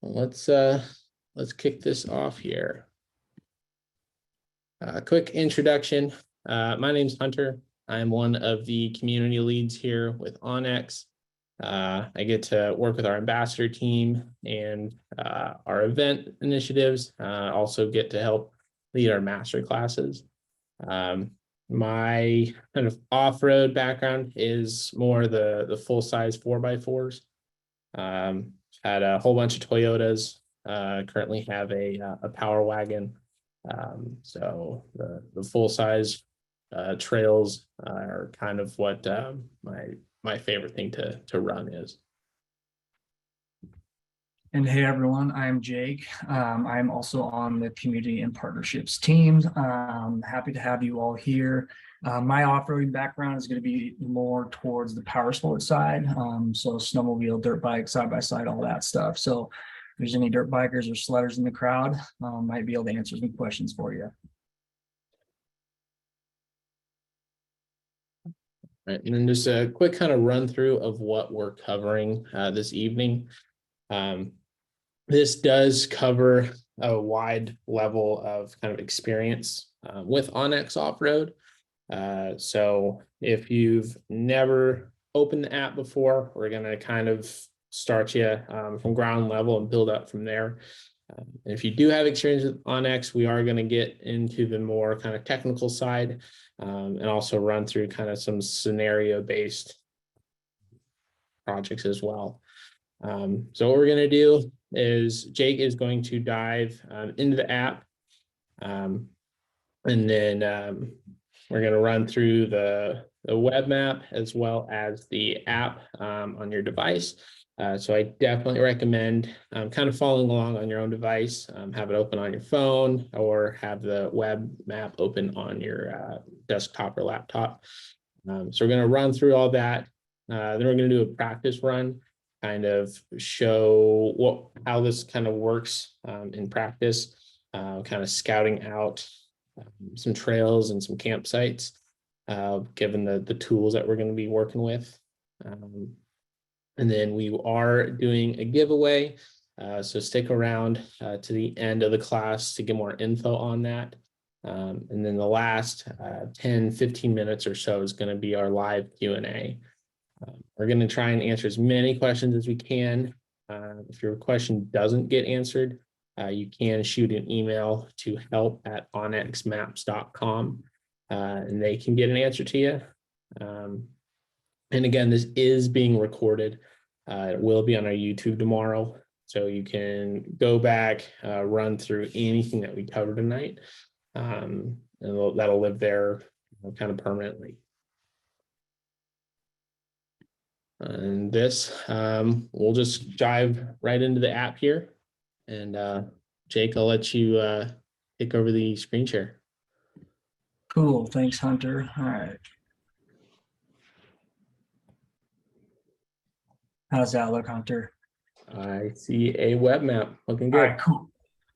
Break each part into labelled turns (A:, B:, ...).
A: Let's kick this off here. Quick introduction. My name's Hunter. I'm one of the community leads here with onX. I get to work with our ambassador team and our event initiatives. Also get to help lead our master classes. My kind of off-road background is more the full-size 4x4s. Had a whole bunch of Toyotas. Currently have a Power Wagon. So the full-size trails are kind of what my favorite thing to run is.
B: And hey everyone, I'm Jake. I'm also on the community and partnerships team. Happy to have you all here. My off-roading background is going to be more towards the power sports side. So snowmobile, dirt bike, side-by-side, all that stuff. So if there's any dirt bikers or sledders in the crowd, might be able to answer some questions for you.
A: Right, and then just a quick kind of run through of what we're covering this evening. This does cover a wide level of kind of experience with onX Offroad. So if you've never opened the app before, we're going to kind of start you from ground level and build up from there. And if you do have experience with onX, we are going to get into the more kind of technical side and also run through kind of some scenario-based projects as well. So what we're going to do is Jake is going to dive into the app, and then we're going to run through the web map as well as the app on your device. So I definitely recommend kind of following along on your own device. Have it open on your phone or have the web map open on your desktop or laptop. So we're going to run through all that. Then we're going to do a practice run, kind of show how this kind of works in practice, kind of scouting out some trails and some campsites, given the tools that we're going to be working with. And then we are doing a giveaway, so stick around to the end of the class to get more info on that. And then the last 10-15 minutes or so is going to be our live Q&A. We're going to try and answer as many questions as we can. If your question doesn't get answered, you can shoot an email to help@onxmaps.com, and they can get an answer to you. And again, this is being recorded. It will be on our YouTube tomorrow, so you can go back, run through anything that we covered tonight, and that'll live there kind of permanently. And this, we'll just dive right into the app here. And Jake, I'll let you take over the screen share.
B: Cool, thanks Hunter. All right. How's that look, Hunter?
A: I see a web map looking good.
B: All right, cool.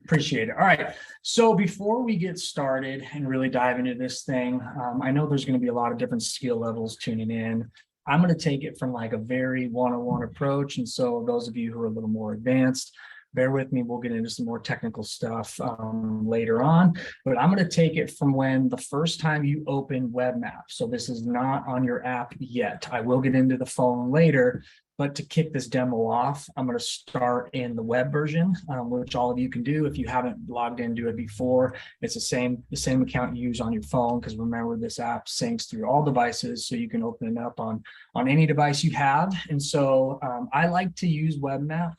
B: Appreciate it. All right. So before we get started and really dive into this thing, I know there's going to be a lot of different skill levels tuning in. I'm going to take it from like a very one-on-one approach. And so those of you who are a little more advanced, bear with me. We'll get into some more technical stuff later on, but I'm going to take it from when the first time you open WebMap. So this is not on your app yet. I will get into the phone later, but to kick this demo off, I'm going to start in the web version, which all of you can do if you haven't logged into it before. It's the same account you use on your phone, because remember, this app syncs through all devices, so you can open it up on any device you have. And so I like to use WebMap.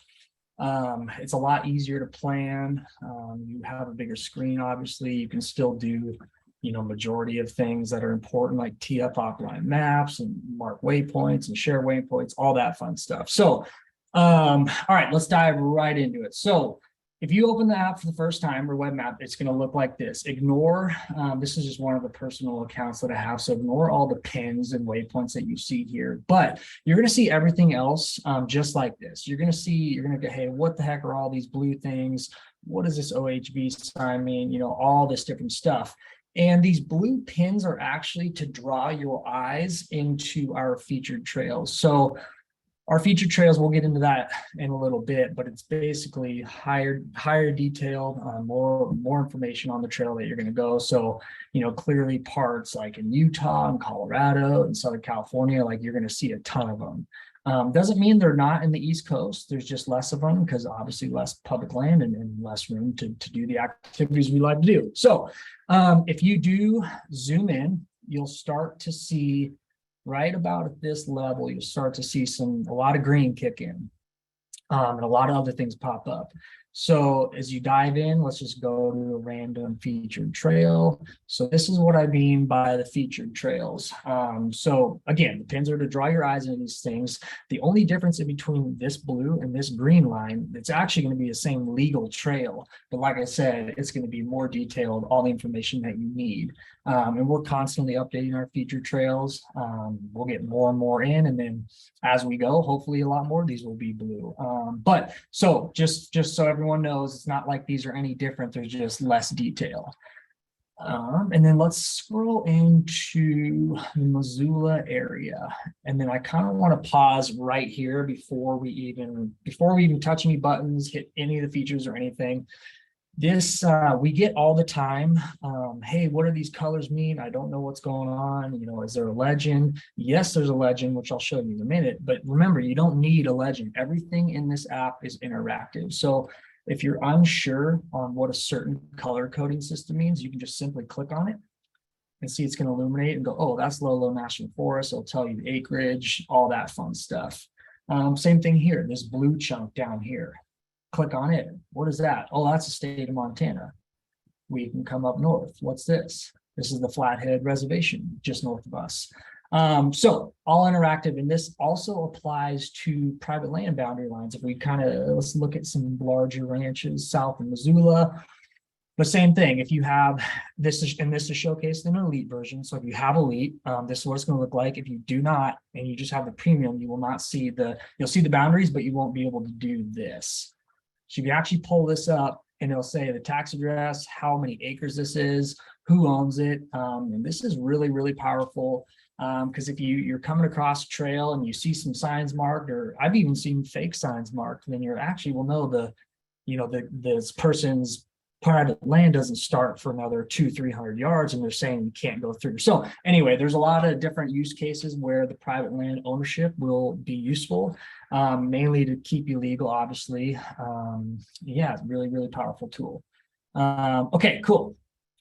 B: It's a lot easier to plan. You have a bigger screen, obviously. You can still do majority of things that are important, like tee up offline maps and mark waypoints and share waypoints, all that fun stuff. So, all right, let's dive right into it. So if you open the app for the first time, or web map, it's going to look like this. Ignore, this is just one of the personal accounts that I have. So ignore all the pins and waypoints that you see here, but you're going to see everything else just like this. You're going to go, hey, what the heck are all these blue things? What does this OHV sign mean? All this different stuff. And these blue pins are actually to draw your eyes into our featured trails. So Our feature trails, we'll get into that in a little bit, but it's basically higher detailed, more information on the trail that you're going to go. So, clearly parts like in Utah and Colorado and Southern California, like you're going to see a ton of them. Doesn't mean they're not in the East Coast. There's just less of them because obviously less public land and less room to do the activities we like to do. So if you do zoom in, you'll start to see right about at this level, you'll start to see a lot of green kick in and a lot of other things pop up. So as you dive in, let's just go to a random featured trail. So this is what I mean by the featured trails. So again, the pins are to draw your eyes into these things. The only difference in between this blue and this green line, it's actually going to be the same legal trail. But like I said, it's going to be more detailed, all the information that you need. And we're constantly updating our featured trails. We'll get more and more in, and then as we go, hopefully a lot more of these will be blue. But so just so everyone knows, it's not like these are any different. There's just less detail. And then let's scroll into the Missoula area. And then I kind of want to pause right here before we even touch any buttons, hit any of the features or anything. This we get all the time. Hey, what do these colors mean? I don't know what's going on. Is there a legend? Yes, there's a legend, which I'll show you in a minute. But remember, you don't need a legend. Everything in this app is interactive. So if you're unsure on what a certain color coding system means, you can just simply click on it and see it's going to illuminate and go, oh, that's Lolo National Forest. It'll tell you the acreage, all that fun stuff. Same thing here, this blue chunk down here. Click on it. What is that? Oh, that's the state of Montana. We can come up north. What's this? This is the Flathead Reservation, just north of us. So all interactive, and this also applies to private land boundary lines. If we let's look at some larger ranches south of Missoula. The same thing, if you have this is showcased in an elite version. So if you have elite, this is what it's going to look like. If you do not, and you just have the premium, you will not see you'll see the boundaries, but you won't be able to do this. So if you actually pull this up, and it'll say the tax address, how many acres this is, who owns it. And this is really, really powerful because if you're coming across a trail and you see some signs marked, or I've even seen fake signs marked, then you actually will know this person's private land doesn't start for another 200-300 yards, and they're saying you can't go through. So anyway, there's a lot of different use cases where the private land ownership will be useful, mainly to keep you legal, obviously. Yeah, really, really powerful tool. Okay, cool.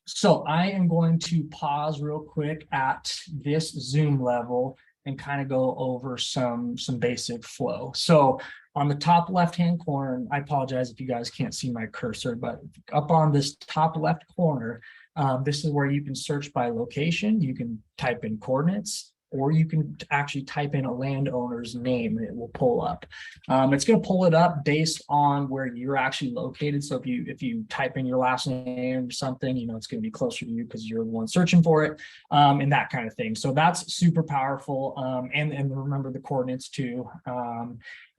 B: So I am going to pause real quick at this zoom level and kind of go over some basic flow. So on the top left-hand corner, I apologize if you guys can't see my cursor, but up on this top left corner, this is where you can search by location. You can type in coordinates, or you can actually type in a landowner's name and it will pull up. It's going to pull it up based on where you're actually located. So if you type in your last name or something, it's going to be closer to you because you're the one searching for it, and that kind of thing. So that's super powerful. And remember the coordinates too.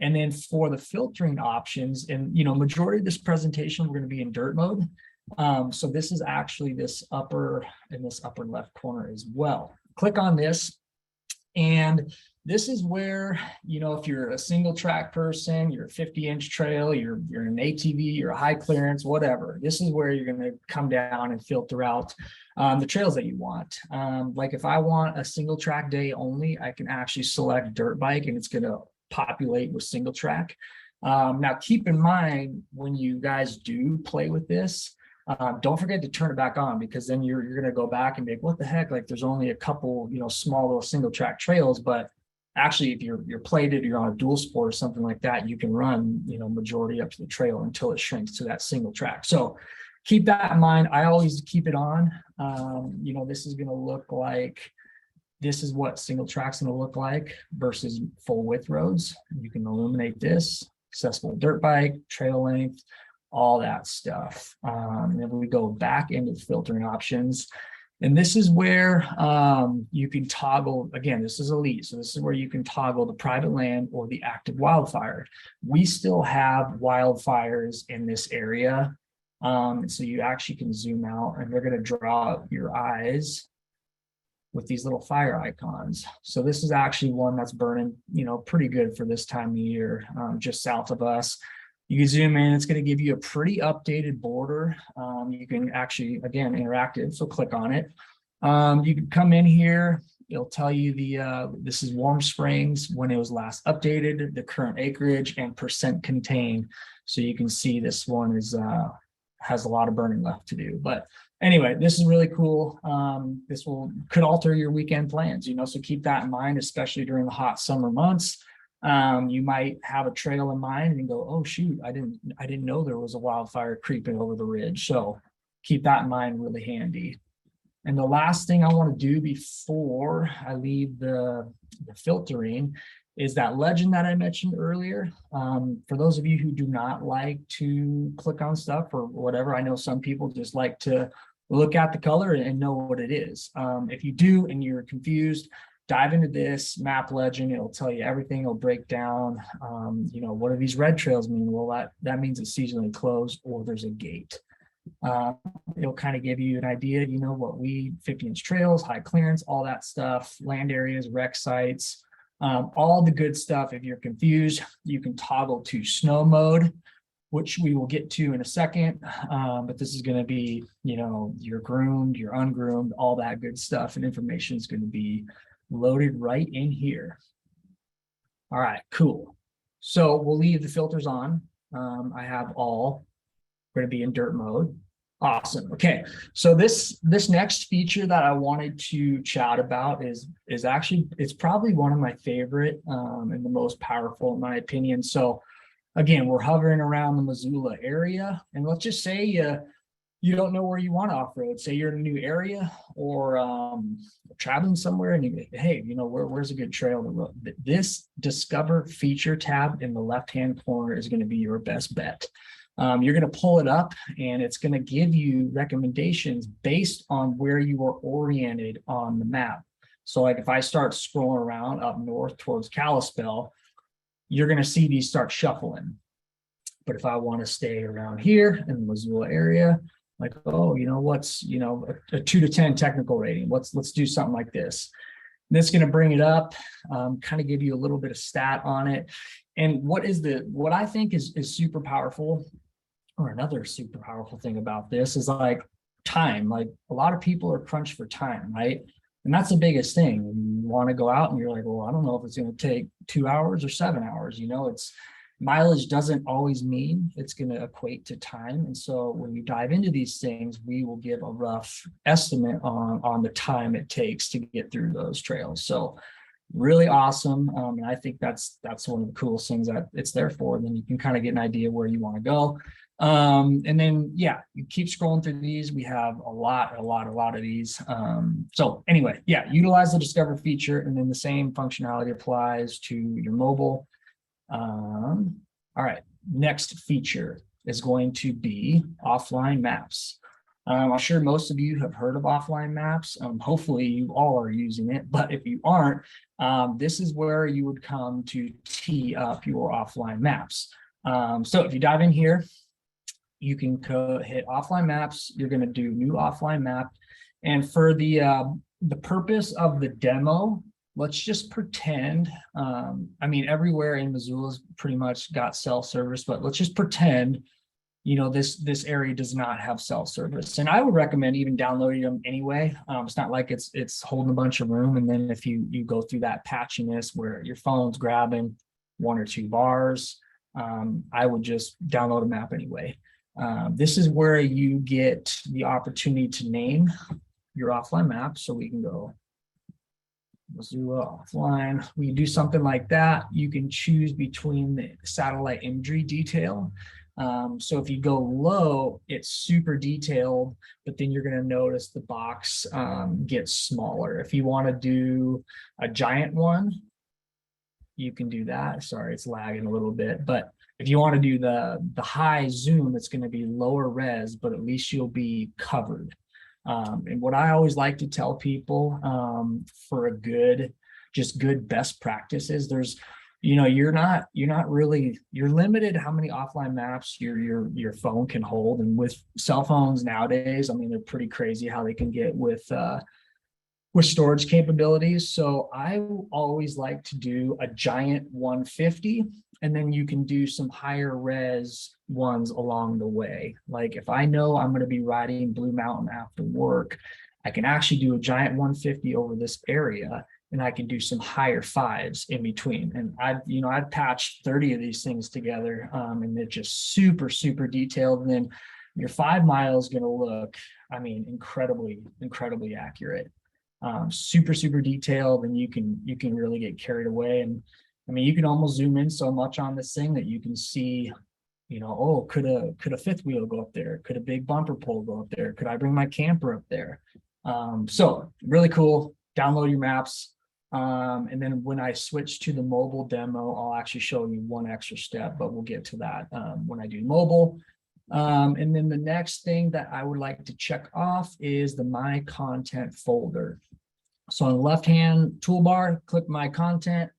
B: And then for the filtering options, and majority of this presentation, we're going to be in dirt mode. So this is actually this upper left corner as well. Click on this. And this is where, if you're a single track person, you're a 50-inch trail, you're an ATV, you're a high clearance, whatever. This is where you're going to come down and filter out the trails that you want. Like if I want a single track day only, I can actually select dirt bike and it's going to populate with single track. Now, keep in mind when you guys do play with this, don't forget to turn it back on, because then you're going to go back and be like, what the heck? Like there's only a couple, small little single track trails, but actually if you're plated, you're on a dual sport or something like that, you can run, majority up to the trail until it shrinks to that single track. So keep that in mind. I always keep it on. This is going to look like, this is what single track's going to look like versus full width roads. You can illuminate this, accessible dirt bike, trail length, all that stuff. And then we go back into the filtering options. And this is where you can toggle, again, this is elite. So this is where you can toggle the private land or the active wildfire. We still have wildfires in this area. So you actually can zoom out and they're going to draw your eyes with these little fire icons. So this is actually one that's burning, pretty good for this time of year, just south of us. You can zoom in, it's going to give you a pretty updated border. You can actually, again, interactive, so click on it. You can come in here, it'll tell you this is Warm Springs, when it was last updated, the current acreage, and percent contained. So you can see this one has a lot of burning left to do. But anyway, this is really cool. This could alter your weekend plans, so keep that in mind, especially during the hot summer months. You might have a trail in mind and go, oh shoot, I didn't know there was a wildfire creeping over the ridge. So keep that in mind, really handy. And the last thing I want to do before I leave the filtering is that legend that I mentioned earlier. For those of you who do not like to click on stuff or whatever, I know some people just like to look at the color and know what it is. If you do and you're confused, dive into this map legend. It'll tell you everything. It'll break down, what do these red trails mean? Well, that means it's seasonally closed or there's a gate. It'll kind of give you an idea, what 50-inch trails, high clearance, all that stuff, land areas, rec sites, all the good stuff. If you're confused, you can toggle to snow mode, which we will get to in a second. But this is going to be, you're groomed, you're ungroomed, all that good stuff, and information is going to be loaded right in here. All right, cool. So we'll leave the filters on. I have all. We're going to be in dirt mode. Awesome. Okay, so this next feature that I wanted to chat about is actually, it's probably one of my favorite and the most powerful in my opinion. So again, we're hovering around the Missoula area, and let's just say you don't know where you want to off-road. Say you're in a new area or traveling somewhere and you, hey, where's a good trail to road? This Discover feature tab in the left-hand corner is going to be your best bet. You're going to pull it up and it's going to give you recommendations based on where you are oriented on the map. So like if I start scrolling around up north towards Kalispell, you're going to see these start shuffling. But if I want to stay around here in the Missoula area, like, oh, what's, a 2 to 10 technical rating. Let's do something like this. And it's going to bring it up, kind of give you a little bit of stat on it. And what I think is super powerful, or another super powerful thing about this is like time. Like a lot of people are crunched for time, right? And that's the biggest thing. You want to go out and you're like, well, I don't know if it's going to take 2 hours or 7 hours. It's mileage doesn't always mean it's going to equate to time. And so when you dive into these things, we will give a rough estimate on the time it takes to get through those trails. So really awesome. And I think that's one of the coolest things that it's there for. And then you can kind of get an idea where you want to go. And then, yeah, you keep scrolling through these. We have a lot of these. So anyway, yeah, utilize the Discover feature, and then the same functionality applies to your mobile. All right, next feature is going to be offline maps. I'm sure most of you have heard of offline maps. Hopefully you all are using it, but if you aren't, this is where you would come to tee up your offline maps. So if you dive in here, you can hit offline maps. You're going to do new offline map. And for the purpose of the demo, let's just pretend, everywhere in Missoula's pretty much got self-service, but let's just pretend, this area does not have self-service. And I would recommend even downloading them anyway. It's not like it's holding a bunch of room. And then if you go through that patchiness where your phone's grabbing 1 or 2 bars, I would just download a map anyway. This is where you get the opportunity to name your offline map. So we can go Missoula offline. We do something like that. You can choose between the satellite imagery detail. So if you go low, it's super detailed, but then you're going to notice the box gets smaller. If you want to do a giant one, you can do that. Sorry, it's lagging a little bit, but if you want to do the high zoom, it's going to be lower res, but at least you'll be covered. And what I always like to tell people for a good best practices, there's, you're limited how many offline maps your phone can hold. And with cell phones nowadays, they're pretty crazy how they can get with with storage capabilities. So I always like to do a giant 150, and then you can do some higher res ones along the way. Like if I know I'm going to be riding Blue Mountain after work, I can actually do a giant 150 over this area, and I can do some higher fives in between. And I've patched 30 of these things together, and they're just super, super detailed. And then your 5 miles going to look, I mean, incredibly, incredibly accurate. Super, super detailed, and you can really get carried away. And I mean, you can almost zoom in so much on this thing that you can see, oh, could a fifth wheel go up there? Could a big bumper pole go up there? Could I bring my camper up there? So really cool. Download your maps. And then when I switch to the mobile demo, I'll actually show you one extra step, but we'll get to that when I do mobile. And then the next thing that I would like to check off is the My Content folder. So on the left-hand toolbar, click My Content.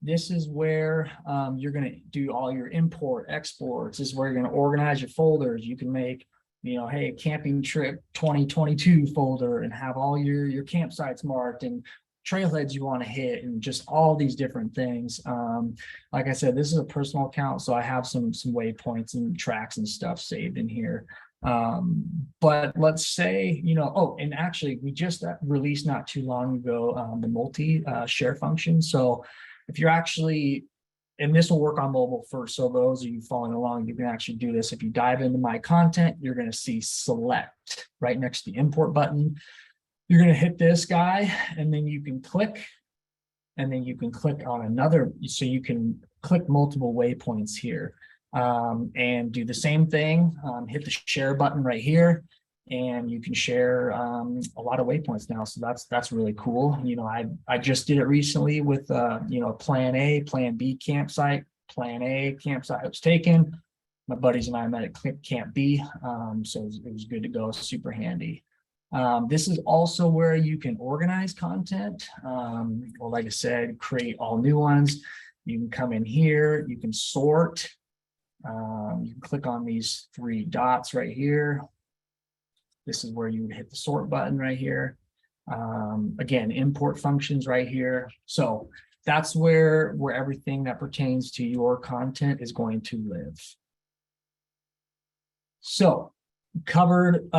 B: This is where you're going to do all your import, exports. This is where you're going to organize your folders. You can make, hey, camping trip 2022 folder and have all your campsites marked and trailheads you want to hit and just all these different things. Like I said, this is a personal account, so I have some waypoints and tracks and stuff saved in here. But let's say, oh, and actually we just released not too long ago the multi share function. So if you're actually, and this will work on mobile first, so those of you following along, you can actually do this. If you dive into My Content, you're going to see select right next to the import button. You're going to hit this guy, and then you can click, and then you can click on another, so you can click multiple waypoints here, and do the same thing. Hit the share button right here, and you can share a lot of waypoints now. So that's really cool. I just did it recently with plan A, plan B campsite. Plan A campsite was taken. My buddies and I met at Camp B, so it was good to go. Super handy. This is also where you can organize content, or like I said, create all new ones. You can come in here, you can sort, you can click on these 3 dots right here. This is where you would hit the sort button right here. Again, import functions right here. So that's where everything that pertains to your content is going to live. So covered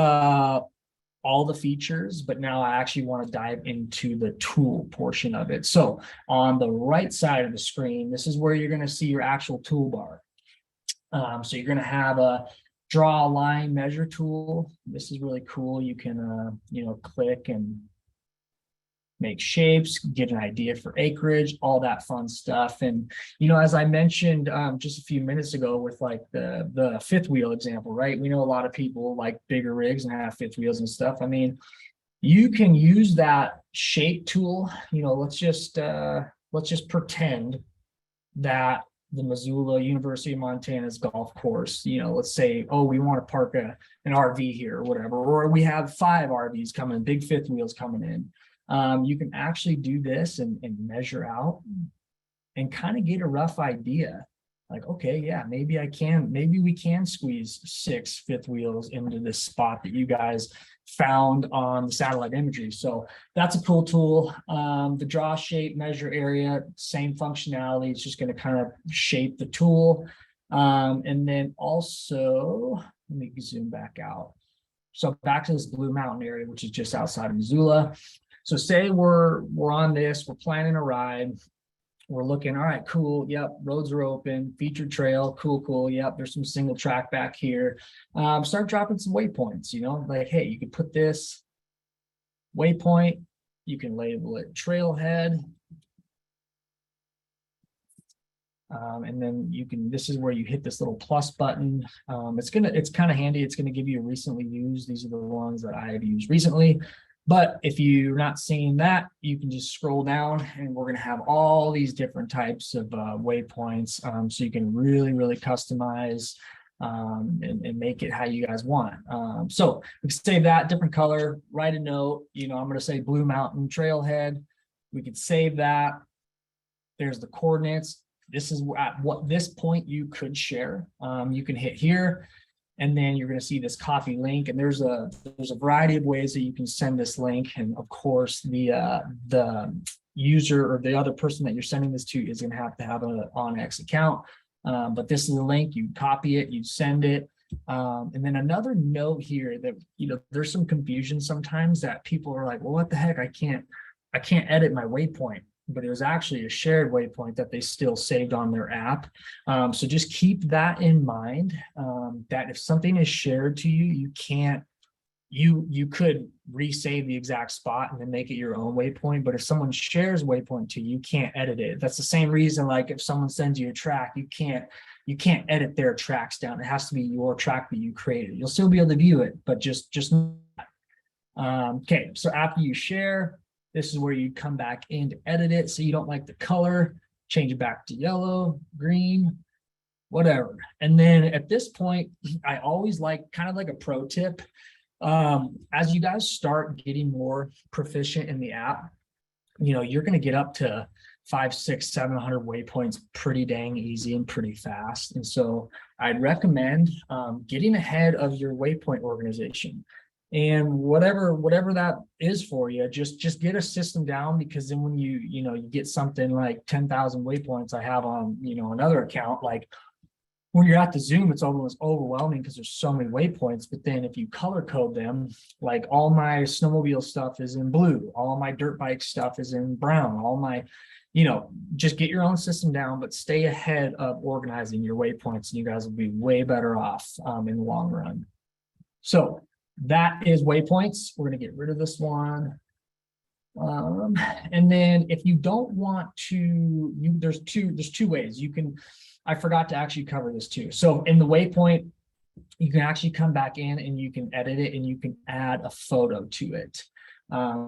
B: all the features, but now I actually want to dive into the tool portion of it. So on the right side of the screen, this is where you're going to see your actual toolbar. So you're going to have a draw a line measure tool. This is really cool. You can, click and make shapes, get an idea for acreage, all that fun stuff. And, as I mentioned just a few minutes ago with like the fifth wheel example, right? We know a lot of people like bigger rigs and have fifth wheels and stuff. I mean, you can use that shape tool. Let's just pretend that the Missoula University of Montana's golf course, let's say, oh, we want to park an RV here or whatever, or we have 5 RVs coming, big fifth wheels coming in. You can actually do this and measure out and kind of get a rough idea. Like, okay, yeah, maybe we can squeeze 6 fifth wheels into this spot that you guys found on the satellite imagery. So that's a cool tool. The draw shape measure area, same functionality. It's just going to kind of shape the tool. And then also, let me zoom back out. So back to this Blue Mountain area, which is just outside of Missoula. So say we're on this, we're planning a ride. We're looking, all right, cool. Yep, roads are open, featured trail, cool. Yep, there's some single track back here. Start dropping some waypoints, like, hey, you can put this waypoint, you can label it trailhead. And then this is where you hit this little plus button. It's kind of handy. It's going to give you a recently used. These are the ones that I have used recently. But if you're not seeing that, you can just scroll down and we're going to have all these different types of waypoints. So you can really, really customize and make it how you guys want. So we can save that, different color, write a note. I'm going to say Blue Mountain Trailhead. We could save that. There's the coordinates. This is at what this point you could share. You can hit here. And then you're going to see this copy link, and there's a variety of ways that you can send this link. And of course, the user or the other person that you're sending this to is going to have an onX account. But this is the link. You copy it, you send it. And then another note here that, there's some confusion sometimes that people are like, well, what the heck? I can't edit my waypoint. But it was actually a shared waypoint that they still saved on their app. So just keep that in mind, that if something is shared to you, you could resave the exact spot and then make it your own waypoint. But if someone shares waypoint to you, you can't edit it. That's the same reason, like if someone sends you a track, you can't edit their tracks down. It has to be your track that you created. You'll still be able to view it, but just okay. So after you share, this is where you come back in to edit it. So you don't like the color, change it back to yellow, green, whatever. And then at this point, I always like, kind of like a pro tip, as you guys start getting more proficient in the app, you're going to get up to 500, 600, 700 waypoints pretty dang easy and pretty fast. And so I'd recommend getting ahead of your waypoint organization. And whatever that is for you, just get a system down, because then when you get something like 10,000 waypoints I have on another account, like when you're at the Zoom, it's almost overwhelming because there's so many waypoints. But then if you color code them, like all my snowmobile stuff is in blue, all my dirt bike stuff is in brown, all my just get your own system down, but stay ahead of organizing your waypoints, and you guys will be way better off in the long run. So that is waypoints. We're going to get rid of this one. And then if you don't want to, there's two ways you can. I forgot to actually cover this too. So in the waypoint, you can actually come back in and you can edit it, and you can add a photo to it.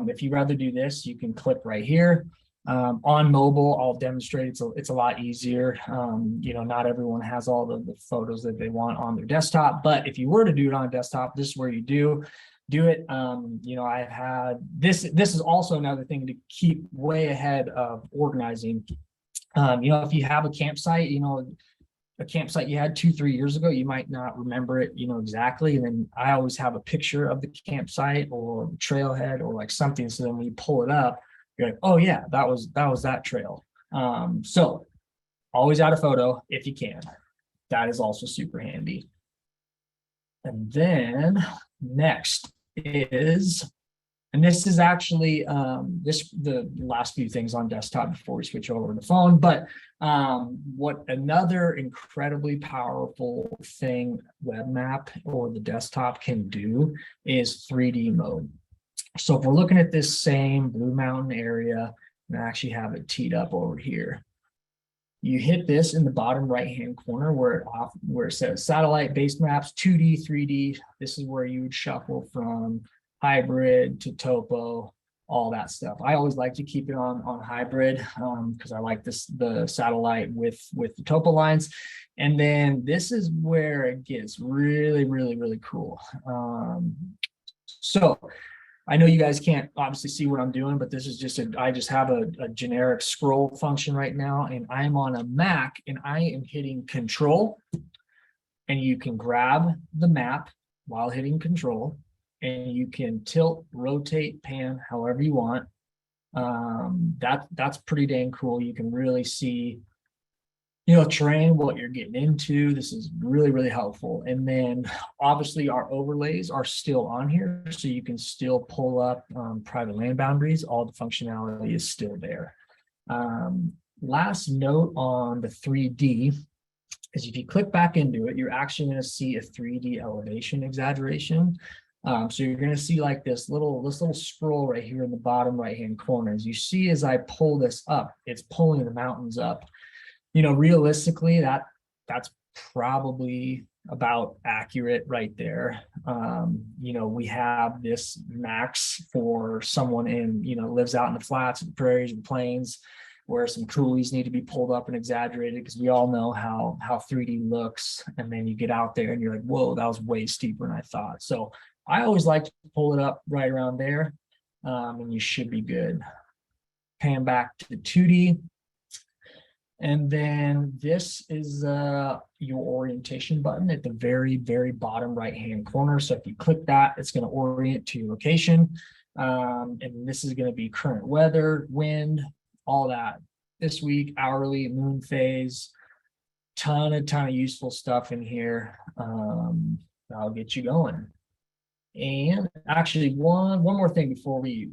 B: If you rather do this, you can click right here. On mobile, I'll demonstrate it's a lot easier. Not everyone has all the photos that they want on their desktop, but if you were to do it on a desktop, this is where you do it. I've had this is also another thing to keep way ahead of organizing. If you have a campsite, a campsite you had 2-3 years ago, you might not remember it, exactly. And then I always have a picture of the campsite or the trailhead or like something. So then when you pull it up, you're like, oh yeah, that was that trail. So always add a photo if you can. That is also super handy. And then next is, and this is actually the last few things on desktop before we switch over to phone, but what another incredibly powerful thing web map or the desktop can do is 3D mode. So if we're looking at this same Blue Mountain area, and I actually have it teed up over here, you hit this in the bottom right-hand corner where it says satellite based maps, 2D, 3D. This is where you would shuffle from hybrid to topo, all that stuff. I always like to keep it on hybrid because I like the satellite with the topo lines. And then this is where it gets really, really, really cool. So I know you guys can't obviously see what I'm doing, but this is just I just have a generic scroll function right now, and I'm on a Mac and I am hitting Control, and you can grab the map while hitting Control, and you can tilt, rotate, pan, however you want. That's pretty dang cool. You can really see terrain, what you're getting into. This is really, really helpful. And then obviously our overlays are still on here, so you can still pull up private land boundaries. All the functionality is still there. Last note on the 3D is if you click back into it, you're actually going to see a 3D elevation exaggeration. So you're going to see like this little scroll right here in the bottom right-hand corner. As you see, as I pull this up, it's pulling the mountains up. Realistically, that's probably about accurate right there. We have this max for someone lives out in the flats, the prairies, and plains, where some coulees need to be pulled up and exaggerated, because we all know how 3D looks. And then you get out there and you're like, whoa, that was way steeper than I thought. So I always like to pull it up right around there, and you should be good. Pan back to 2D. And then this is your orientation button at the very, very bottom right-hand corner. So if you click that, it's going to orient to your location. And this is going to be current weather, wind, all that. This week, hourly, moon phase, ton of useful stuff in here. I'll get you going. And actually, one more thing before we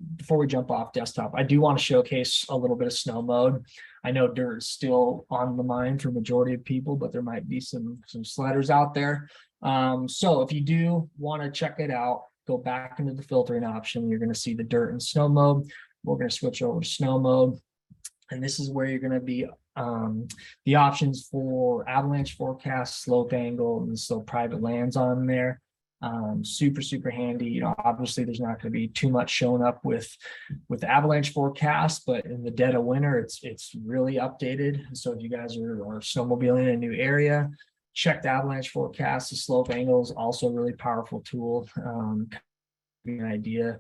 B: jump off desktop, I do want to showcase a little bit of snow mode. I know dirt is still on the mind for majority of people, but there might be some sledders out there. So if you do want to check it out, go back into the filtering option. You're going to see the dirt and snow mode. We're going to switch over to snow mode, and this is where you're going to be the options for avalanche forecast, slope angle, and so private lands on there. Super handy. You know, obviously there's not going to be too much showing up with avalanche forecast, but in the dead of winter, it's really updated. So if you guys are snowmobiling in a new area, check the avalanche forecast. The slope angle is also a really powerful tool. An idea,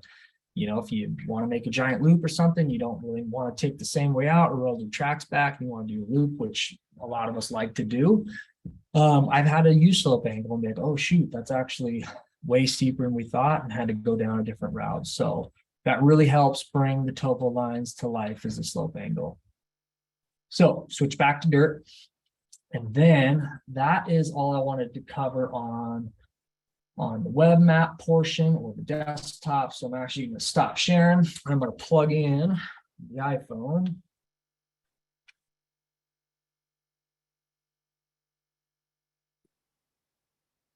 B: you know, if you want to make a giant loop or something, you don't really want to take the same way out or roll the tracks back. You want to do a loop, which a lot of us like to do. I've had a U-slope angle and be like, oh shoot, that's actually way steeper than we thought, and had to go down a different route. So that really helps bring the topo lines to life as a slope angle. So switch back to dirt. And then that is all I wanted to cover on the web map portion or the desktop. So I'm actually going to stop sharing. I'm going to plug in the iPhone.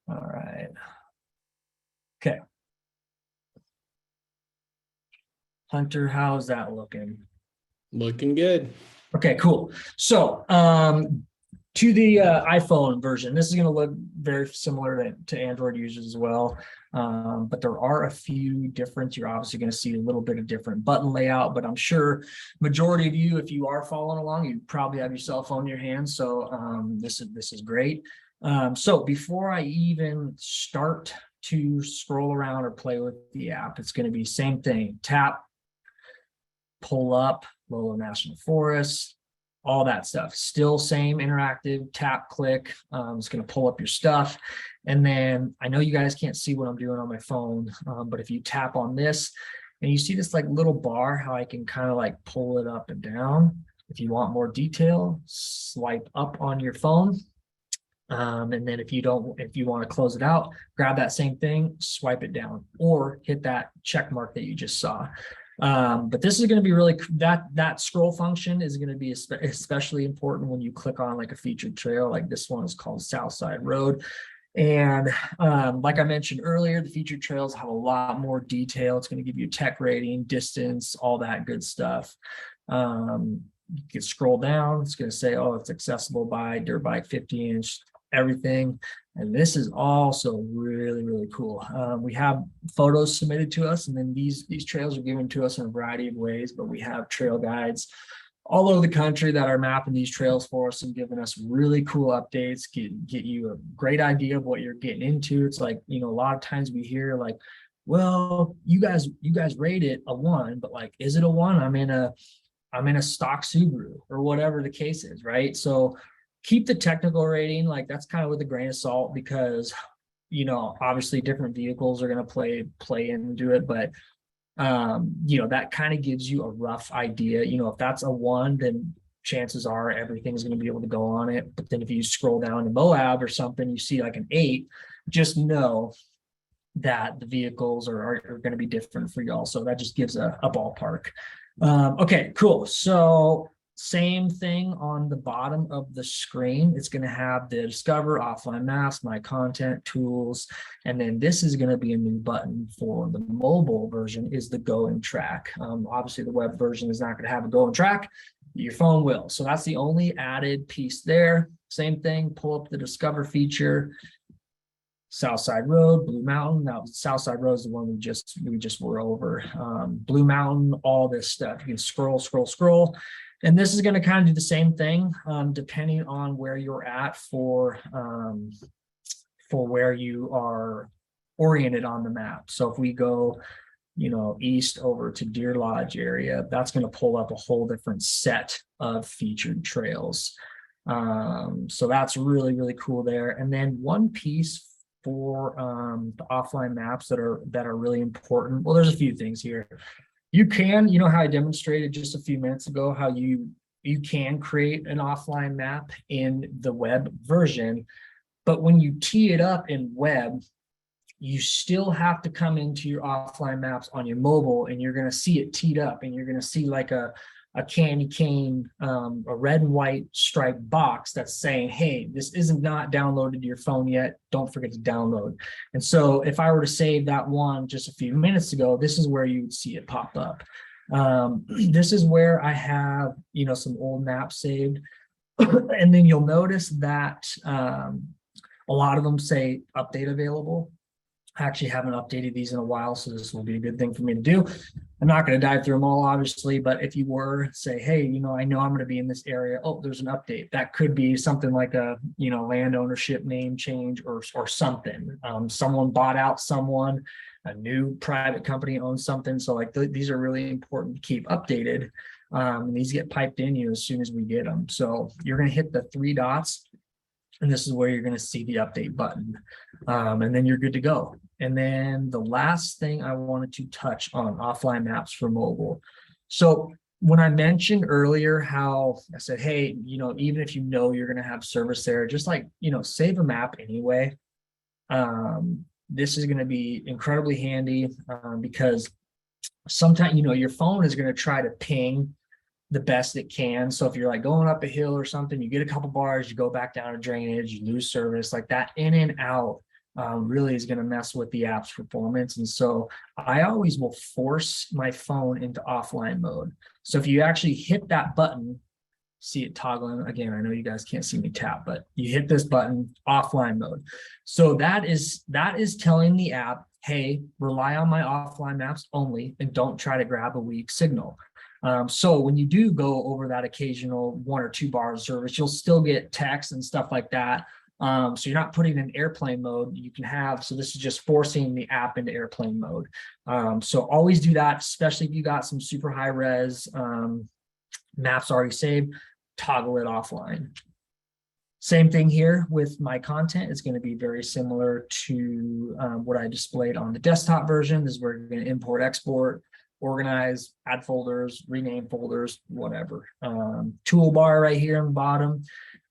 B: All right. Okay. Hunter, how's that looking?
A: Looking good.
B: Okay, cool. So to the iPhone version, this is going to look very similar to Android users as well. But there are a few differences. You're obviously going to see a little bit of different button layout, but I'm sure majority of you, if you are following along, you probably have your cell phone in your hand. So this is great. So before I even start to scroll around or play with the app, it's going to be same thing. Tap, pull up, Lolo National Forest, all that stuff. Still same interactive, tap, click. It's going to pull up your stuff. And then I know you guys can't see what I'm doing on my phone, but if you tap on this and you see this like little bar, how I can kind of like pull it up and down. If you want more detail, swipe up on your phone. And then if you want to close it out, grab that same thing, swipe it down, or hit that check mark that you just saw. But this is going to be really, that scroll function is going to be especially important when you click on like a featured trail. Like this one is called Southside Road. And like I mentioned earlier, the featured trails have a lot more detail. It's going to give you a tech rating, distance, all that good stuff. You can scroll down. It's going to say, oh, it's accessible by dirt bike 50-inch, everything. And this is also really cool. We have photos submitted to us, and then these trails are given to us in a variety of ways, but we have trail guides all over the country that are mapping these trails for us and giving us really cool updates, get you a great idea of what you're getting into. It's like, you know, a lot of times we hear like, well, you guys rate it a 1, but like, is it a 1? I'm in a stock Subaru or whatever the case is, right? So keep the technical rating, like that's kind of with a grain of salt, because, you know, obviously different vehicles are going to play into it, but you know, that kind of gives you a rough idea. You know, if that's a 1, then chances are everything's going to be able to go on it. But then if you scroll down to Moab or something, you see like an 8, just know that the vehicles are going to be different for y'all. So that just gives a ballpark. Okay, cool. So same thing on the bottom of the screen. It's going to have the Discover, Offline Maps, My Content, Tools, and then this is going to be a new button for the mobile version, is the Go and Track. Obviously, the web version is not going to have a Go and Track. Your phone will. So that's the only added piece there. Same thing, pull up the Discover feature. Southside Road, Blue Mountain. Now, Southside Road is the one we just were over. Blue Mountain, all this stuff. You can scroll. And this is going to kind of do the same thing, depending on where you're at for where you are oriented on the map. So if we go east over to Deer Lodge area, that's going to pull up a whole different set of featured trails. So that's really, really cool there. And then one piece for the offline maps that are really important. Well, there's a few things here. You can, how I demonstrated just a few minutes ago, how you can create an offline map in the web version, but when you tee it up in web, you still have to come into your offline maps on your mobile, and you're going to see it teed up, and you're going to see like a candy cane, a red and white striped box that's saying, hey, this isn't not downloaded to your phone yet. Don't forget to download. And so if I were to save that one just a few minutes ago, this is where you would see it pop up. This is where I have, some old maps saved. And then you'll notice that a lot of them say update available. I actually haven't updated these in a while, so this will be a good thing for me to do. I'm not going to dive through them all, obviously, but if you were say, hey, I know I'm going to be in this area. Oh, there's an update. That could be something like a, land ownership name change or something. Someone bought out someone, a new private company owns something. So like these are really important to keep updated. And these get piped in you as soon as we get them. So you're going to hit the 3 dots. And this is where you're going to see the update button. And then you're good to go. And then the last thing I wanted to touch on offline maps for mobile. So when I mentioned earlier how I said, hey, even if you're going to have service there, just like, save a map anyway. This is going to be incredibly handy because sometimes, your phone is going to try to ping the best it can. So if you're like going up a hill or something, you get a couple bars, you go back down to drainage, you lose service, like that in and out really is going to mess with the app's performance. And so I always will force my phone into offline mode. So if you actually hit that button, see it toggling again, I know you guys can't see me tap, but you hit this button, offline mode. So that is telling the app, hey, rely on my offline maps only and don't try to grab a weak signal. So when you do go over that occasional 1 or 2 bar of service, you'll still get text and stuff like that. So you're not putting in airplane mode. You can have, so this is just forcing the app into airplane mode. So always do that, especially if you got some super high res maps already saved, toggle it offline. Same thing here with my content. It's going to be very similar to what I displayed on the desktop version. This is where you're going to import, export, organize, add folders, rename folders, whatever. Toolbar right here on the bottom,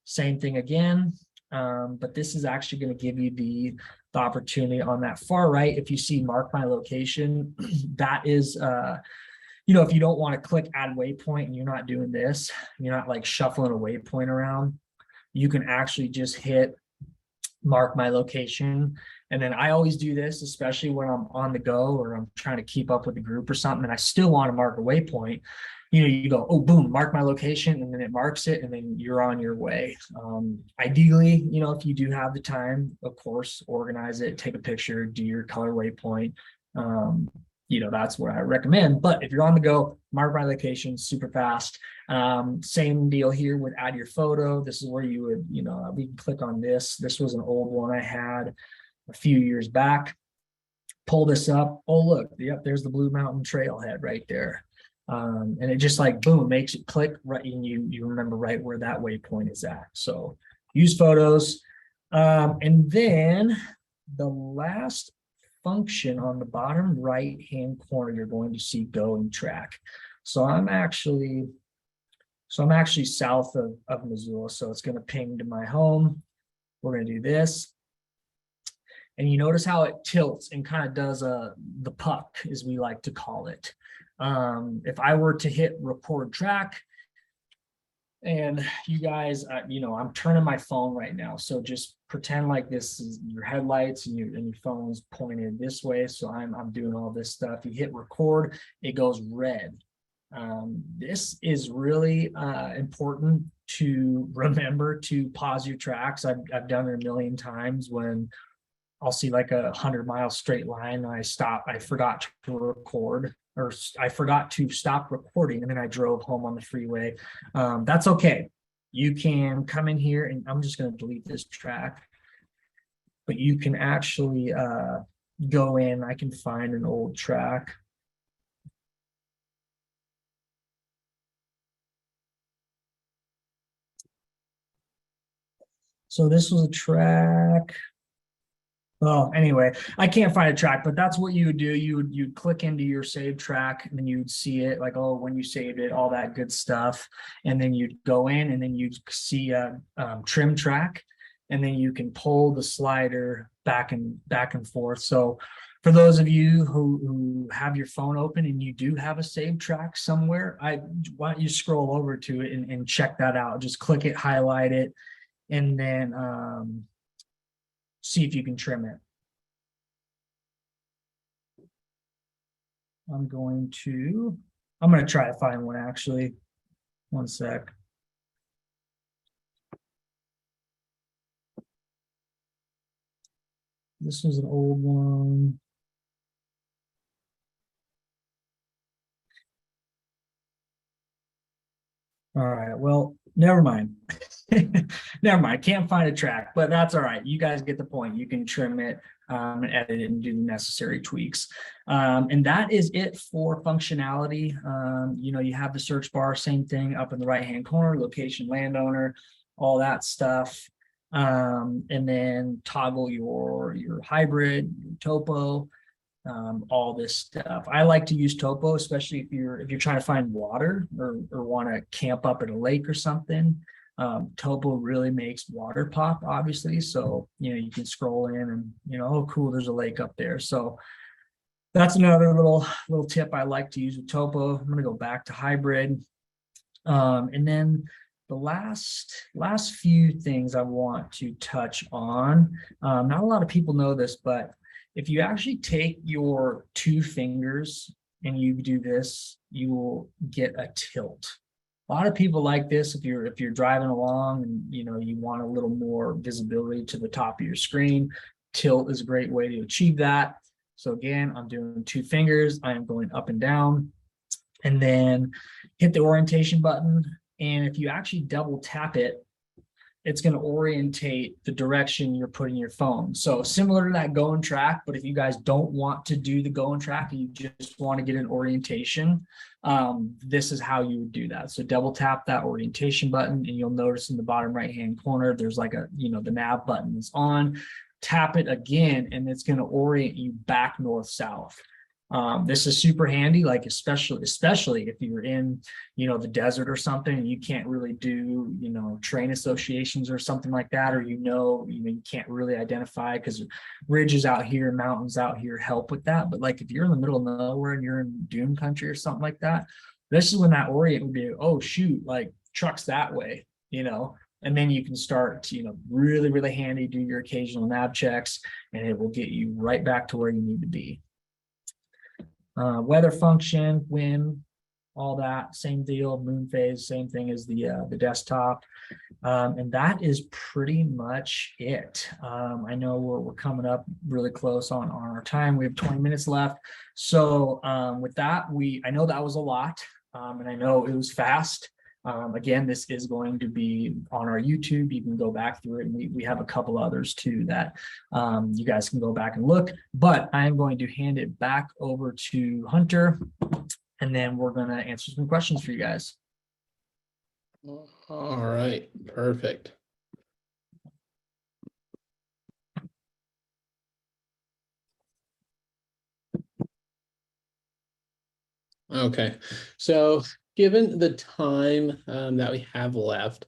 B: same thing again. But this is actually going to give you the opportunity on that far right. If you see mark my location, that is, if you don't want to click add waypoint and you're not doing this, you're not like shuffling a waypoint around, you can actually just hit mark my location. And then I always do this, especially when I'm on the go or I'm trying to keep up with the group or something, and I still want to mark a waypoint. You go, oh, boom, mark my location, and then it marks it, and then you're on your way. Ideally, if you do have the time, of course, organize it, take a picture, do your color waypoint. That's what I recommend. But if you're on the go, mark my location super fast. Same deal here with add your photo. This is where you would, we can click on this. This was an old one I had a few years back. Pull this up. Oh, look, yep, there's the Blue Mountain Trailhead right there. And it just like, boom, makes it click right, and you remember right where that waypoint is at. So use photos. And then the last function on the bottom right hand corner, you're going to see go and track. So I'm actually south of Missoula, so it's going to ping to my home. We're going to do this, and you notice how it tilts and kind of does the puck, as we like to call it. If I were to hit record track, and you guys, I'm turning my phone right now, so just pretend like this is your headlights and your phone's pointed this way. So I'm doing all this stuff. You hit record, it goes red. This is really important to remember to pause your tracks. I've done it a million times when I'll see like 100-mile straight line and I forgot to record, or I forgot to stop recording, and then I drove home on the freeway. That's okay. You can come in here, and I'm just going to delete this track, but you can actually go in. I can find an old track. So this was a track. Well, anyway, I can't find a track, but that's what you would do. You'd click into your save track, and then you'd see it like, oh, when you saved it, all that good stuff. And then you'd go in, and then you'd see a trim track, and then you can pull the slider back and forth. So for those of you who have your phone open and you do have a save track somewhere, why don't you scroll over to it and check that out. Just click it, highlight it, and then see if you can trim it. I'm going to try to find one actually. One sec. This was an old one. All right, well, never mind. Never mind. Can't find a track, but that's all right. You guys get the point. You can trim it and edit it and do the necessary tweaks. And that is it for functionality. You have the search bar, same thing up in the right-hand corner, location, landowner, all that stuff. And then toggle your hybrid, your topo, all this stuff. I like to use topo, especially if you're trying to find water or want to camp up at a lake or something. Topo really makes water pop, obviously. So you can scroll in and oh cool, there's a lake up there. So that's another little tip I like to use with topo. I'm going to go back to hybrid, and then the last few things I want to touch on. Not a lot of people know this, but if you actually take your two fingers and you do this, you will get a tilt. A lot of people like this if you're driving along and you want a little more visibility to the top of your screen. Tilt is a great way to achieve that. So again, I'm doing two fingers. I am going up and down, and then hit the orientation button. And if you actually double tap it, it's going to orientate the direction you're putting your phone. So similar to that going track, but if you guys don't want to do the going track and you just want to get an orientation, this is how you would do that. So double tap that orientation button, and you'll notice in the bottom right-hand corner, there's like the nav button is on. Tap it again, and it's going to orient you back north-south. This is super handy, like especially if you're in the desert or something and you can't really do train associations or something like that, or you can't really identify because ridges out here, mountains out here help with that. But like if you're in the middle of nowhere and you're in dune country or something like that, this is when that orient would be, oh shoot, like trucks that way, and then you can start really, really handy, do your occasional nav checks, and it will get you right back to where you need to be. Weather function, wind, all that, same deal. Moon phase, same thing as the desktop. And that is pretty much it. I know we're coming up really close on our time. We have 20 minutes left. So with that, I know that was a lot, and I know it was fast. Again, this is going to be on our YouTube. You can go back through it, and we have a couple others too that you guys can go back and look. But I am going to hand it back over to Hunter, and then we're going to answer some questions for you guys.
A: All right, perfect. Okay, so given the time that we have left,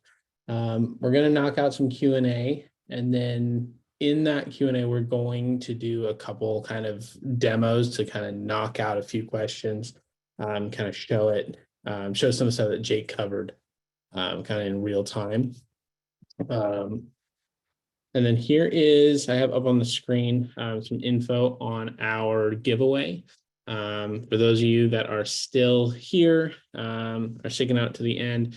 A: we're going to knock out some Q&A, and then in that Q&A, we're going to do a couple kind of demos to kind of knock out a few questions, kind of show some stuff that Jake covered kind of in real time. And then here is, I have up on the screen some info on our giveaway. For those of you that are still here, are sticking out to the end,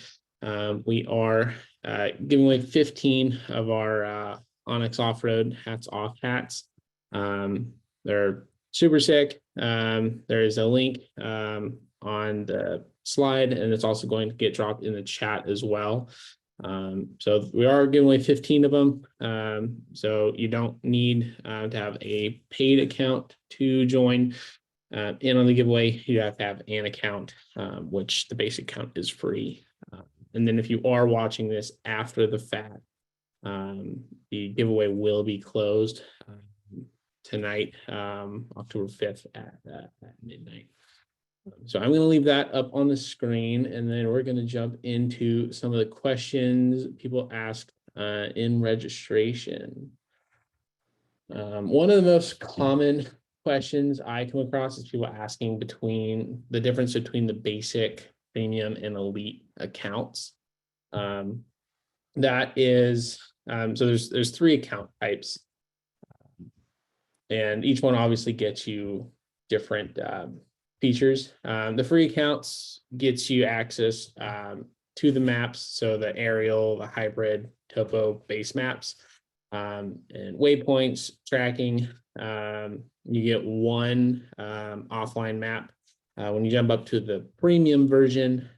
A: we are giving away 15 of our onX Offroad hats off hats. They're super sick. There is a link on the slide, and it's also going to get dropped in the chat as well. So we are giving away 15 of them. So you don't need to have a paid account to join in on the giveaway. You have to have an account, which the basic account is free. And then if you are watching this after the fact, The giveaway will be closed tonight, October 5th at midnight. So I'm going to leave that up on the screen, and then we're going to jump into some of the questions people asked in registration. One of the most common questions I come across is people asking between the difference between the basic, premium, and elite accounts. That is, so there's 3 account types, and each one obviously gets you different features. The free accounts gets you access to the maps, so the aerial, the hybrid, topo, base maps, and waypoints, tracking. You get 1 offline map. When you jump up to the premium version,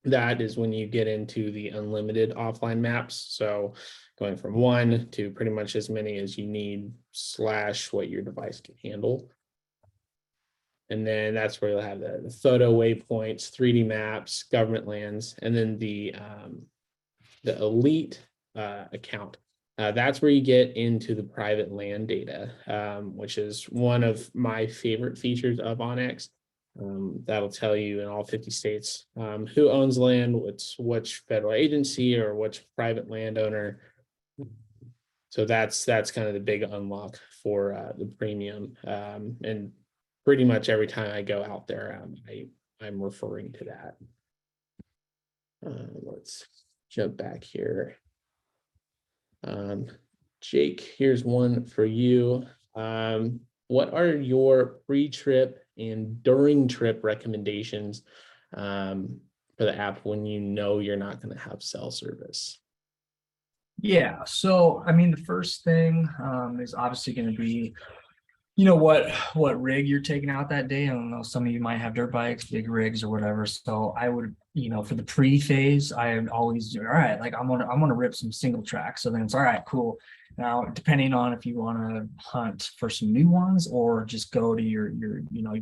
A: that is when you get into the unlimited offline maps. So going from 1 to pretty much as many as you need / what your device can handle. And then that's where you'll have the photo waypoints, 3D maps, government lands, and then the elite account. That's where you get into the private land data, which is one of my favorite features of onX. That'll tell you in all 50 states who owns land, which federal agency or which private landowner. So that's kind of the big unlock for the premium. And pretty much every time I go out there, I'm referring to that. Let's jump back here. Jake, here's one for you. What are your pre-trip and during trip recommendations for the app when you know you're not going to have cell service?
B: Yeah, so I mean, the first thing is obviously going to be, what rig you're taking out that day. I don't know, some of you might have dirt bikes, big rigs or whatever. So I would, for the pre-phase, I would always do, all right, like I'm gonna rip some single track. So then it's all right, cool. Now, depending on if you want to hunt for some new ones or just go to your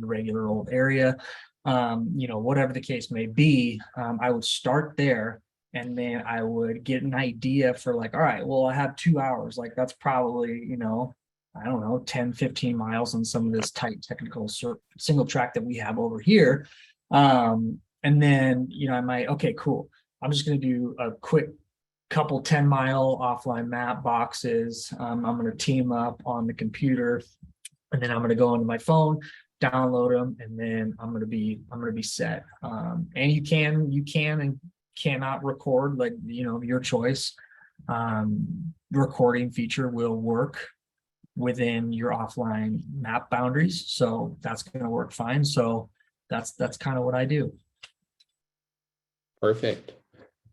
B: regular old area, whatever the case may be, I would start there. And then I would get an idea for like, all right, well, I have 2 hours. Like that's probably, I don't know, 10, 15 miles on some of this tight technical single track that we have over here. And then, I might, okay, cool. I'm just going to do a quick couple 10-mile offline map boxes. I'm going to team up on the computer, and then I'm going to go into my phone, download them, and then I'm going to be set. And you can and cannot record, like, your choice. Recording feature will work within your offline map boundaries, so that's going to work fine. So that's kind of what I do.
A: Perfect.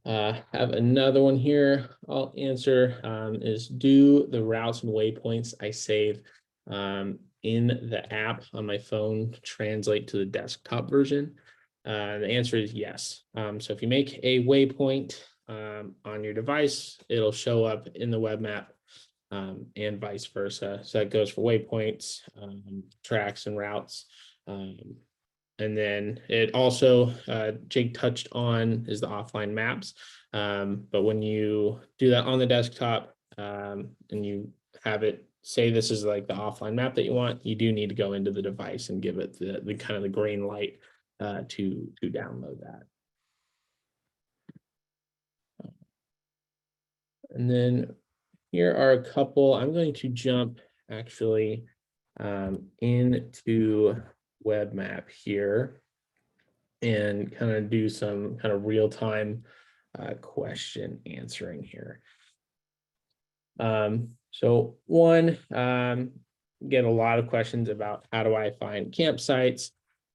A: Have another one here I'll answer, is do the routes and waypoints I save in the app on my phone translate to the desktop version? The answer is yes. So if you make a waypoint on your device, it'll show up in the web map, and vice versa. So that goes for waypoints, tracks, and routes. And then it also, Jake touched on, is the offline maps. But when you do that on the desktop, and you have it say this is like the offline map that you want, you do need to go into the device and give it the kind of the green light to download that. And then here are a couple. I'm going to jump actually into web map here and kind of do some kind of real-time question answering here. So one, get a lot of questions about how do I find campsites,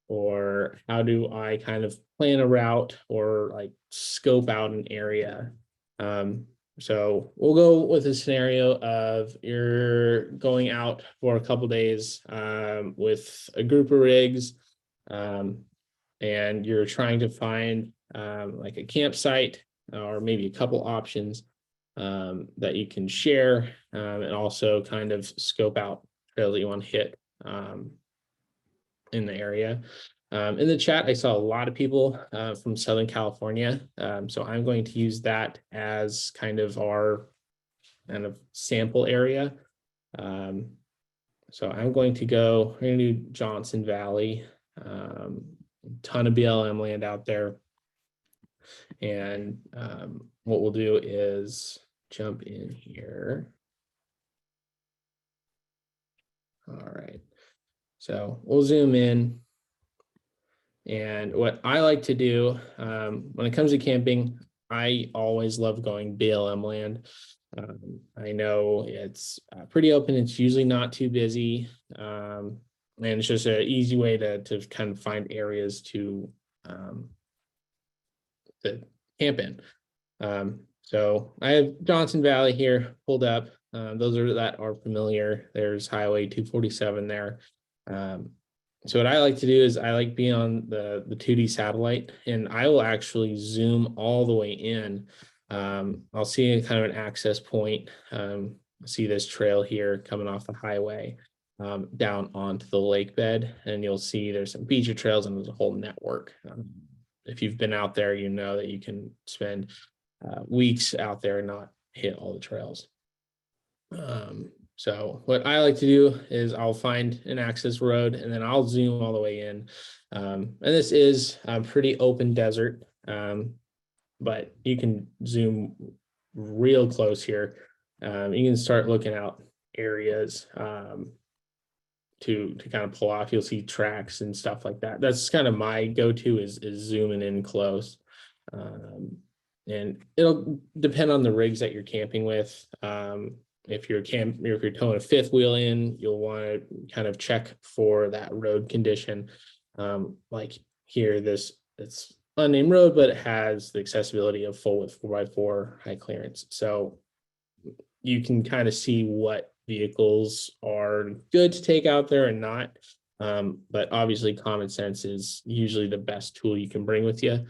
A: or how do I kind of plan a route or like scope out an area. So we'll go with a scenario of you're going out for a couple days with a group of rigs, and you're trying to find like a campsite or maybe a couple options that you can share, and also kind of scope out trails that you want to hit in the area. In the chat, I saw a lot of people from Southern California. So I'm going to use that as kind of our kind of sample area. So I'm going to we're going to do Johnson Valley, ton of BLM land out there. And what we'll do is jump in here. All right. So we'll zoom in. And what I like to do when it comes to camping, I always love going BLM land. I know it's pretty open. It's usually not too busy. And it's just an easy way to kind of find areas to camp in. So I have Johnson Valley here pulled up. Those that are familiar. There's Highway 247 there. So what I like to do is I like being on the 2D satellite, and I will actually zoom all the way in. I'll see kind of an access point. See this trail here coming off the highway down onto the lake bed, and you'll see there's some feature trails and there's a whole network. If you've been out there, you know that you can spend weeks out there and not hit all the trails. So what I like to do is I'll find an access road and then I'll zoom all the way in. And this is a pretty open desert, but you can zoom real close here. You can start looking out areas to kind of pull off. You'll see tracks and stuff like that. That's kind of my go-to is zooming in close. And it'll depend on the rigs that you're camping with. If you're towing a fifth wheel in, you'll want to kind of check for that road condition. Like here, it's unnamed road, but it has the accessibility of full width 4x4 high clearance. So you can kind of see what vehicles are good to take out there and not. But obviously common sense is usually the best tool you can bring with you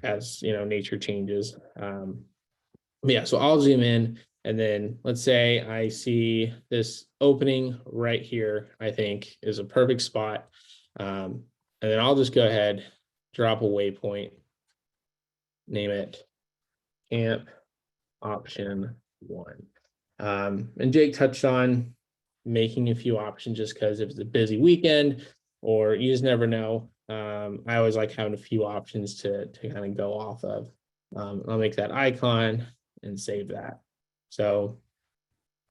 A: as nature changes. Yeah, so I'll zoom in, and then let's say I see this opening right here, I think is a perfect spot. And then I'll just go ahead, drop a waypoint, name it camp option 1. And Jake touched on making a few options just because if it's a busy weekend or you just never know. I always like having a few options to kind of go off of. I'll make that icon and save that. So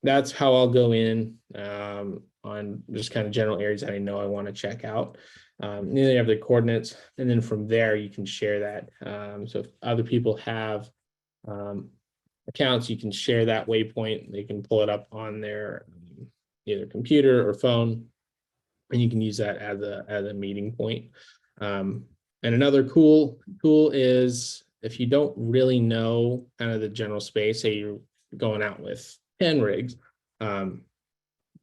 A: that's how I'll go in on just kind of general areas that I know I want to check out. Then you have the coordinates, and then from there you can share that. So if other people have accounts, you can share that waypoint. They can pull it up on their either computer or phone, and you can use that as a meeting point. And another cool tool is if you don't really know kind of the general space, say you're going out with 10 rigs,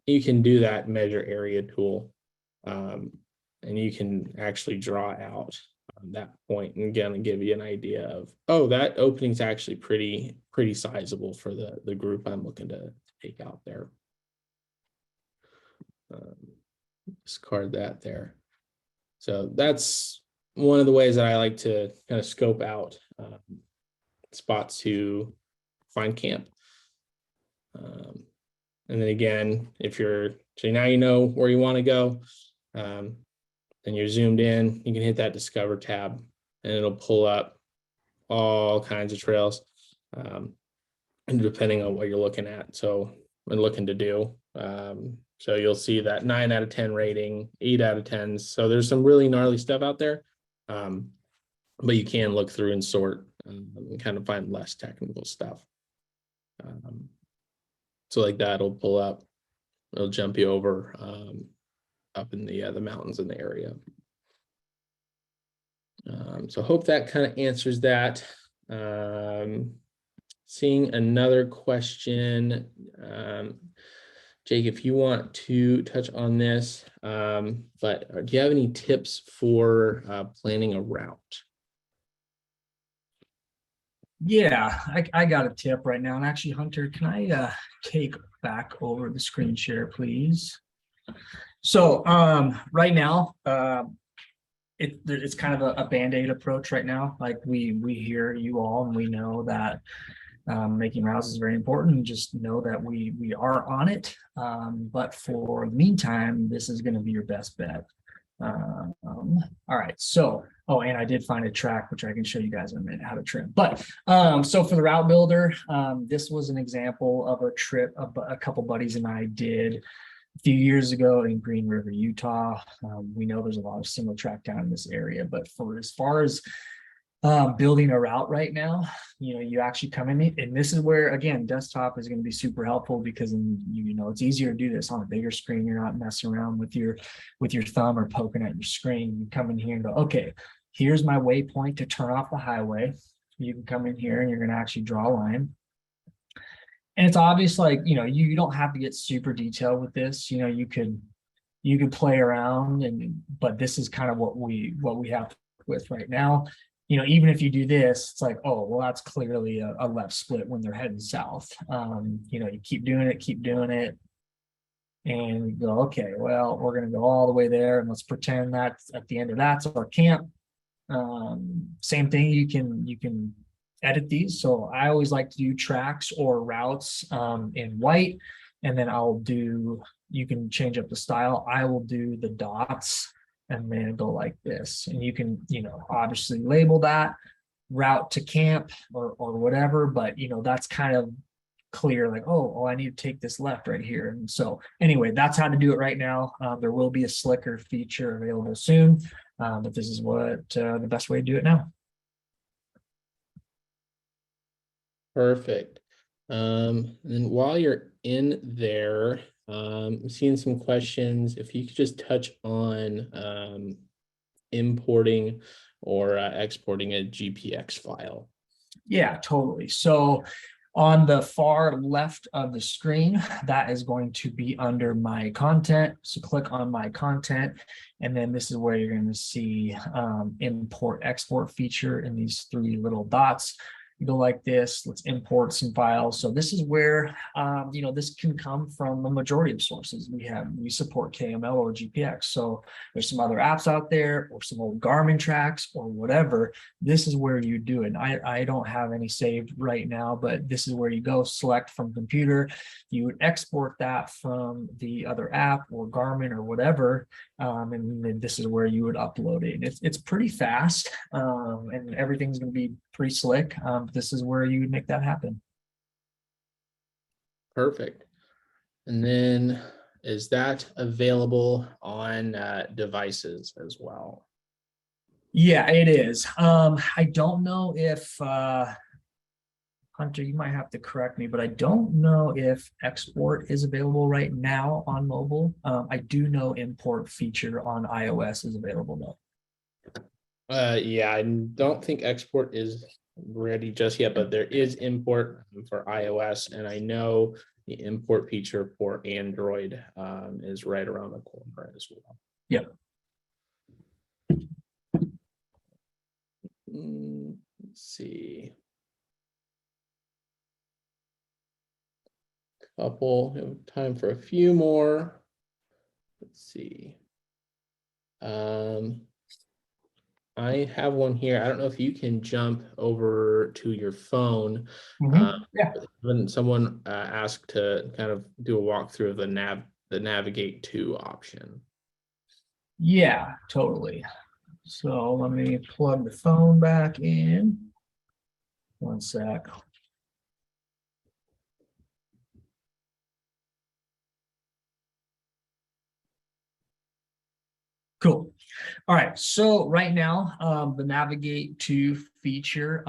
A: you can do that measure area tool, and you can actually draw out that point and again give you an idea of, oh, that opening's actually pretty sizable for the group I'm looking to take out there. Discard that there. So that's one of the ways that I like to kind of scope out spots to find camp. And then again, so now you know where you want to go, and you're zoomed in, you can hit that Discover tab and it'll pull up all kinds of trails, and depending on what you're looking at. So and looking to do. So you'll see that 9 out of 10 rating, 8 out of 10. So there's some really gnarly stuff out there. But you can look through and sort and kind of find less technical stuff. So like that, it'll pull up, it'll jump you over up in the mountains in the area. So hope that kind of answers that. Seeing another question, Jake, if you want to touch on this, but do you have any tips for planning a route?
B: Yeah, I got a tip right now. And actually, Hunter, can I take back over the screen share, please? So right now, it's kind of a Band-Aid approach right now. Like we hear you all and we know that making routes is very important. Just know that we are on it. But for the meantime, this is going to be your best bet. All right, so and I did find a track which I can show you guys in a minute how to trim. But so for the route builder, this was an example of a trip a couple buddies and I did a few years ago in Green River, Utah. We know there's a lot of single track down in this area, but for as far as building a route right now, you actually come in, and this is where again desktop is going to be super helpful because it's easier to do this on a bigger screen. You're not messing around with your thumb or poking at your screen. You come in here and go, okay, here's my waypoint to turn off the highway. You can come in here and you're going to actually draw a line. And it's obvious, like, you don't have to get super detailed with this. You could play around, but this is kind of what we have with right now. Even if you do this, it's like, oh, well, that's clearly a left split when they're heading south. You keep doing it. And you go, okay, well, we're going to go all the way there. And let's pretend that at the end of that's our camp. Same thing, you can edit these. So I always like to do tracks or routes in white. And then you can change up the style. I will do the dots and then go like this. And you can, obviously label that route to camp or whatever, but that's kind of clear, like, oh, I need to take this left right here. And so anyway, that's how to do it right now. There will be a slicker feature available soon, but this is what the best way to do it now.
A: Perfect. And while you're in there, I'm seeing some questions. If you could just touch on importing or exporting a GPX file.
B: Yeah, totally. So on the far left of the screen, that is going to be under my content. So click on my content, and then this is where you're going to see import export feature in these three little dots. You go like this, let's import some files. So this is where, this can come from a majority of sources. We support KML or GPX. So there's some other apps out there or some old Garmin tracks or whatever. This is where you do it. I don't have any saved right now, but this is where you go, select from computer. You would export that from the other app or Garmin or whatever. And then this is where you would upload it. And it's pretty fast, and everything's going to be pretty slick. This is where you would make that happen.
A: Perfect. And then is that available on devices as well?
B: Yeah, it is. I don't know if Hunter, you might have to correct me, but I don't know if export is available right now on mobile. I do know import feature on iOS is available though.
A: Yeah, I don't think export is ready just yet, but there is import for iOS, and I know the import feature for Android is right around the corner as well.
B: Yep.
A: Let's see. Couple, we have time for a few more. Let's see. I have one here. I don't know if you can jump over to your phone.
B: Yeah.
A: When someone asked to kind of do a walkthrough of the navigate to option.
B: Yeah, totally. So let me plug the phone back in. One sec. Cool. All right. So right now, the navigate to feature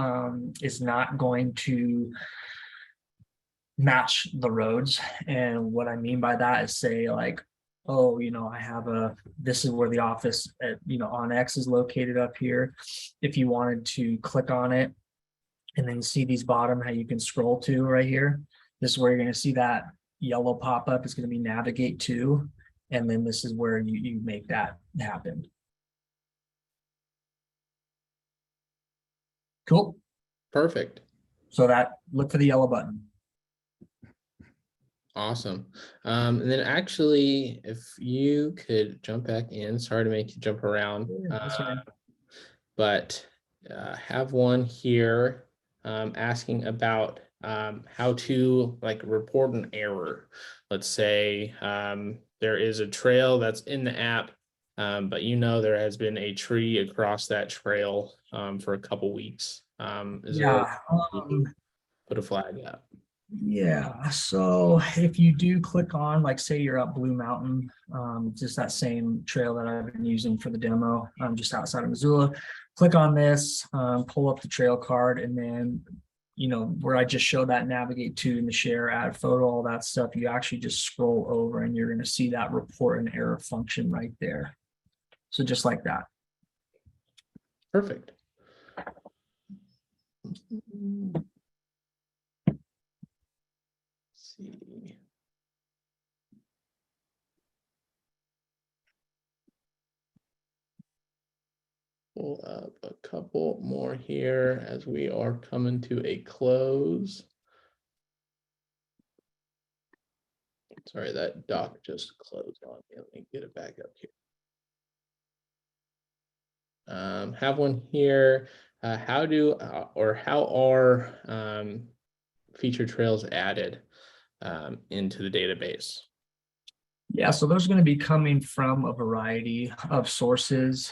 B: is not going to match the roads. And what I mean by that is say like, oh, this is where the office at, onX is located up here. If you wanted to click on it and then see these bottom, how you can scroll to right here. This is where you're going to see that yellow pop up. It's going to be navigate to. And then this is where you make that happen. Cool.
A: Perfect.
B: So look for the yellow button.
A: Awesome. And then actually, if you could jump back in, sorry to make you jump around.
B: Yeah, that's all right.
A: But have one here asking about how to like report an error. Let's say there is a trail that's in the app, but you know there has been a tree across that trail for a couple weeks. Is there a way
B: Yeah.
A: to put a flag up?
B: Yeah, so if you do click on, like, say you're up Blue Mountain, just that same trail that I've been using for the demo, just outside of Missoula, click on this, pull up the trail card, and then, where I just showed that navigate to in the share, add photo, all that stuff, you actually just scroll over and you're going to see that report an error function right there. So just like that.
A: Perfect. See. Pull up a couple more here as we are coming to a close. Sorry, that doc just closed on me. Let me get it back up here. Have one here. How are feature trails added into the database?
B: Yeah, so those are going to be coming from a variety of sources.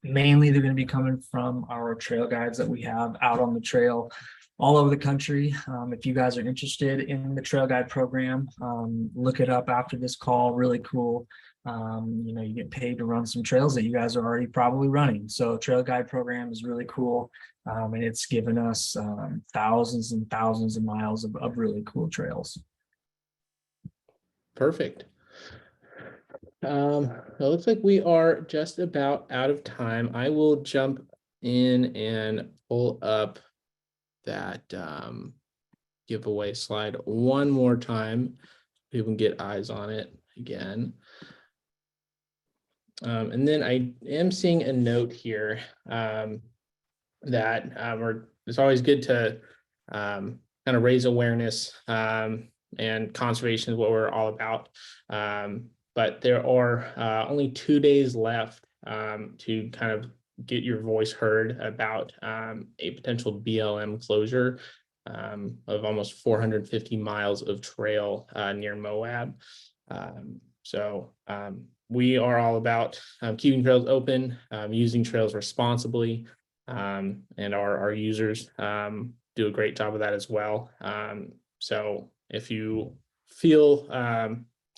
B: Mainly, they're going to be coming from our trail guides that we have out on the trail all over the country. If you guys are interested in the trail guide program, look it up after this call. Really cool. You get paid to run some trails that you guys are already probably running. So trail guide program is really cool. And it's given us thousands and thousands of miles of really cool trails.
A: Perfect. It looks like we are just about out of time. I will jump in and pull up that giveaway slide one more time. People can get eyes on it again. And then I am seeing a note here that it's always good to kind of raise awareness, and conservation is what we're all about. But there are only 2 days left to kind of get your voice heard about a potential BLM closure of almost 450 miles of trail near Moab. We are all about keeping trails open, using trails responsibly, and our users do a great job of that as well. So if you feel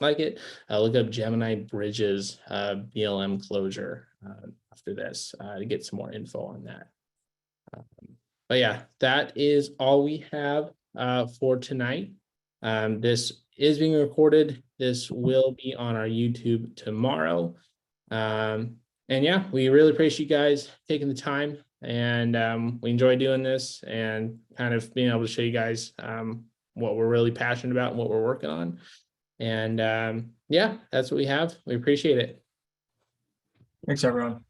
A: like it, look up Gemini Bridges BLM closure after this to get some more info on that. But yeah, that is all we have for tonight. This is being recorded. This will be on our YouTube tomorrow. And yeah, we really appreciate you guys taking the time, and we enjoy doing this and kind of being able to show you guys what we're really passionate about and what we're working on. And yeah, that's what we have. We appreciate it.
B: Thanks, everyone.